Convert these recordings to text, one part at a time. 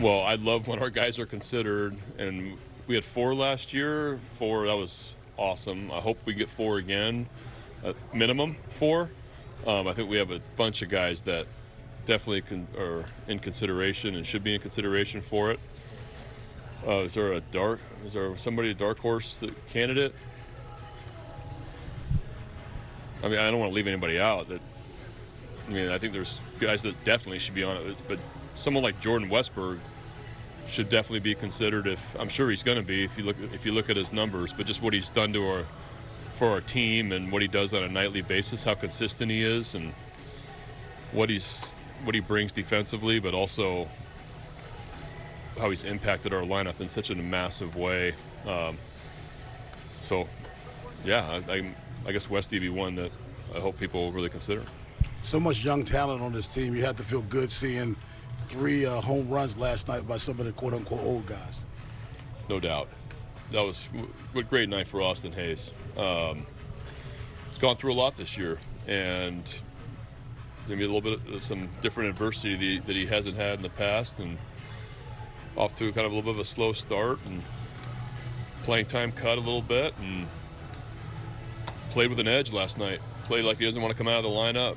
Well, I love when our guys are considered, and we had 4 last year. 4, that was awesome. I hope we get 4 again, minimum 4. I think we have a bunch of guys that definitely are in consideration and should be in consideration for it. Is there somebody a dark horse candidate? I mean, I don't want to leave anybody out. I think there's guys that definitely should be on it, but someone like Jordan Westberg should definitely be considered. I'm sure he's going to be if you look at his numbers, but just what he's done for our team and what he does on a nightly basis, how consistent he is, and what he brings defensively, but also how he's impacted our lineup in such a massive way. I guess Westy be one that I hope people will really consider. So much young talent on this team. You have to feel good seeing 3 home runs last night by some of the quote-unquote old guys. No doubt. That was a great night for Austin Hayes. He's gone through a lot this year, and maybe a little bit of some different adversity that he hasn't had in the past, and off to kind of a little bit of a slow start, and playing time cut a little bit, and played with an edge last night. Played like he doesn't want to come out of the lineup.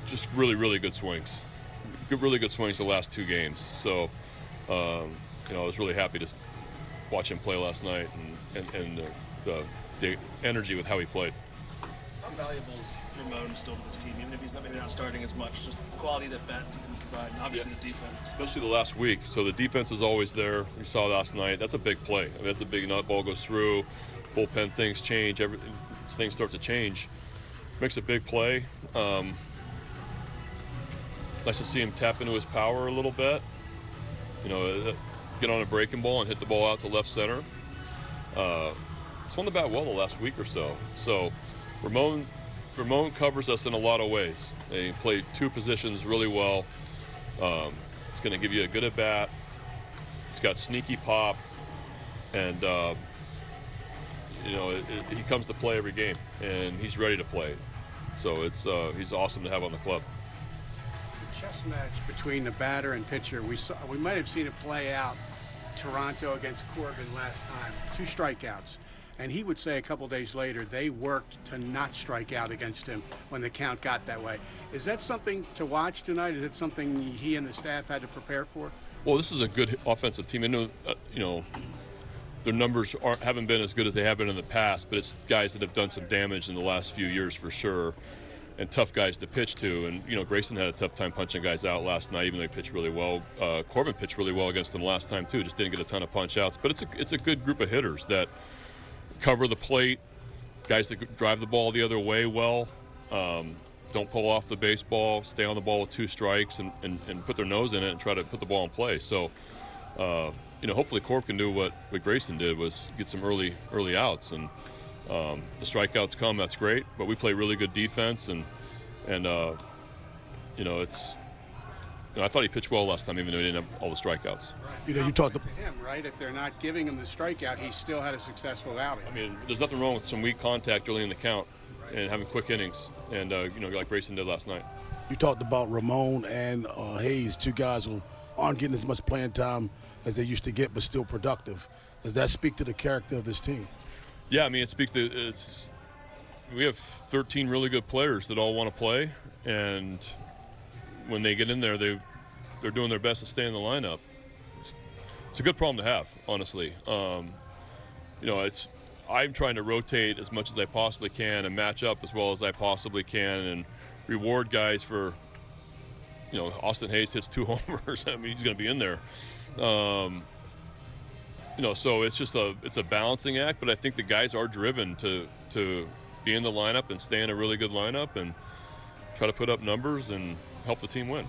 Just really, really good swings. Really good swings the last 2 games. So, I was really happy to watch him play last night and the energy with how he played. How valuable is Ramon still to this team, even if he's maybe not starting as much? Just the quality that bats he can provide, and obviously the defense. Especially the last week. So the defense is always there. We saw last night. That's a big play. That's a big ball goes through. Bullpen things change. Things start to change. Makes a big play. Nice to see him tap into his power a little bit. Get on a breaking ball and hit the ball out to left center. Swung the bat well the last week or so. So Ramon covers us in a lot of ways. He played 2 positions really well. He's going to give you a good at bat. He's got sneaky pop, and he comes to play every game, and he's ready to play. So he's awesome to have on the club. The chess match between the batter and pitcher, we might have seen it play out. Toronto against Corbin last time, 2 strikeouts. And he would say a couple days later they worked to not strike out against him when the count got that way. Is that something to watch tonight? Is it something he and the staff had to prepare for? Well, this is a good offensive team. I know, their numbers haven't been as good as they have been in the past, but it's guys that have done some damage in the last few years for sure, and tough guys to pitch to. And, Grayson had a tough time punching guys out last night, even though he pitched really well. Corbin pitched really well against them last time, too. Just didn't get a ton of punch outs. But it's a good group of hitters that cover the plate, guys that drive the ball the other way well, don't pull off the baseball, stay on the ball with 2 strikes, and put their nose in it and try to put the ball in play. So, hopefully Corb can do what Grayson did, was get some early outs. And the strikeouts come, that's great. But we play really good defense, and I thought he pitched well last time, even though he didn't have all the strikeouts. Right. You talked to him, right? If they're not giving him the strikeout, he still had a successful outing. I mean, there's nothing wrong with some weak contact early in the count, right, and having quick innings, and like Grayson did last night. You talked about Ramon and Hayes, 2 guys who aren't getting as much playing time as they used to get, but still productive. Does that speak to the character of this team? Yeah, I mean, it speaks to we have 13 really good players that all want to play, and when they get in there, they're doing their best to stay in the lineup. It's a good problem to have, honestly. I'm trying to rotate as much as I possibly can and match up as well as I possibly can and reward guys for, Austin Hayes hits 2 homers. I mean, he's going to be in there. So it's a balancing act, but I think the guys are driven to be in the lineup and stay in a really good lineup and try to put up numbers and help the team win.